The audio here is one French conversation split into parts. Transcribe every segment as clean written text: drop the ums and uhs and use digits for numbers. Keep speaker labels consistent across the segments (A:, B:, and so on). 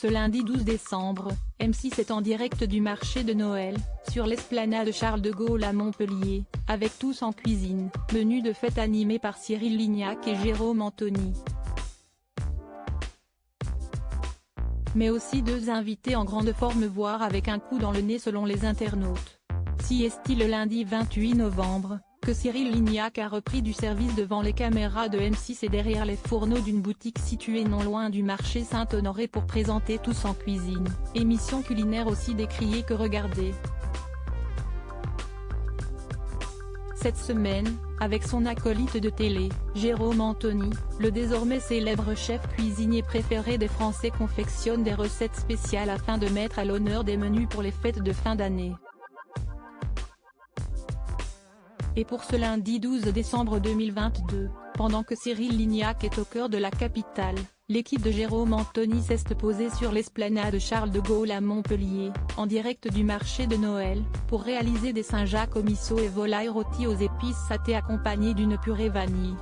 A: Ce lundi 12 décembre, M6 est en direct du marché de Noël, sur l'esplanade Charles de Gaulle à Montpellier, avec Tous en cuisine, menu de fête animé par Cyril Lignac et Jérôme Anthony. Mais aussi deux invités en grande forme, voire avec un coup dans le nez selon les internautes. Si est-il le lundi 28 novembre, que Cyril Lignac a repris du service devant les caméras de M6 et derrière les fourneaux d'une boutique située non loin du marché Saint-Honoré pour présenter Tous en cuisine, émission culinaire aussi décriée que regardée. Cette semaine, avec son acolyte de télé, Jérôme Anthony, le désormais célèbre chef cuisinier préféré des Français confectionne des recettes spéciales afin de mettre à l'honneur des menus pour les fêtes de fin d'année. Et pour ce lundi 12 décembre 2022, pendant que Cyril Lignac est au cœur de la capitale, l'équipe de Jérôme Anthony s'est posée sur l'esplanade Charles de Gaulle à Montpellier, en direct du marché de Noël, pour réaliser des Saint-Jacques au miso et volailles rôties aux épices sautées accompagnées d'une purée vanille.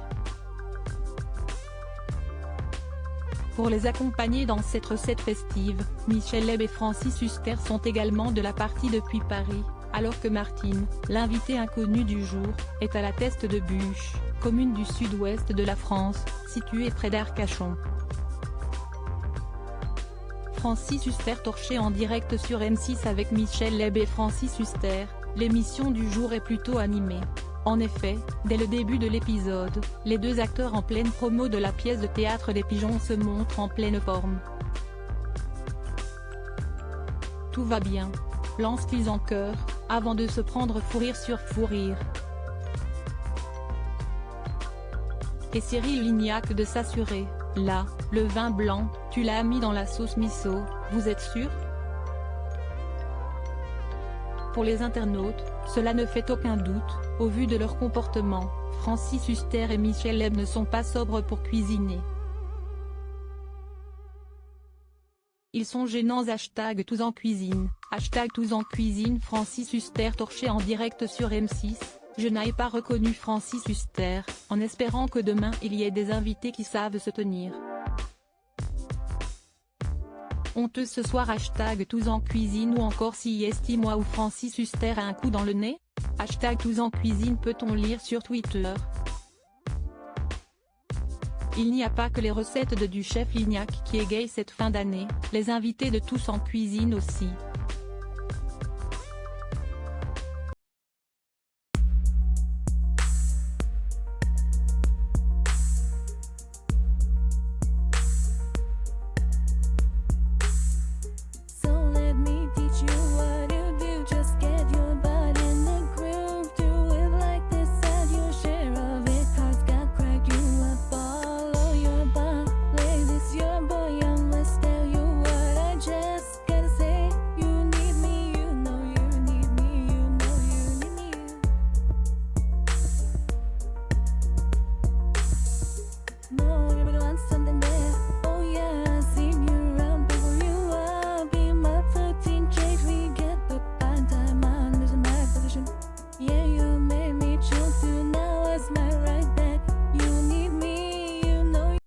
A: Pour les accompagner dans cette recette festive, Michel Leb et Francis Huster sont également de la partie depuis Paris, alors que Martine, l'invitée inconnue du jour, est à la Teste de Buch, commune du sud-ouest de la France, située près d'Arcachon. Francis Huster torché en direct sur M6 avec Michel Leb et Francis Huster, l'émission du jour est plutôt animée. En effet, dès le début de l'épisode, les deux acteurs en pleine promo de la pièce de théâtre des Pigeons se montrent en pleine forme. Tout va bien, lancent-ils en chœur, avant de se prendre fou rire sur fou rire. Et Cyril Lignac de s'assurer, là, le vin blanc, tu l'as mis dans la sauce miso, vous êtes sûr? Pour les internautes, cela ne fait aucun doute, au vu de leur comportement, Francis Huster et Michel Leb ne sont pas sobres pour cuisiner. Ils sont gênants. #Tous en cuisine, #Tous en cuisine. Francis Huster torché en direct sur M6, je n'ai pas reconnu Francis Huster, en espérant que demain il y ait des invités qui savent se tenir. Honteux ce soir. #Tous en cuisine. Ou encore si est moi ou Francis Huster a un coup dans le nez. #Tous en cuisine peut-on lire sur Twitter. Il n'y a pas que les recettes du chef Lignac qui égayent cette fin d'année, les invités de Tous en cuisine aussi.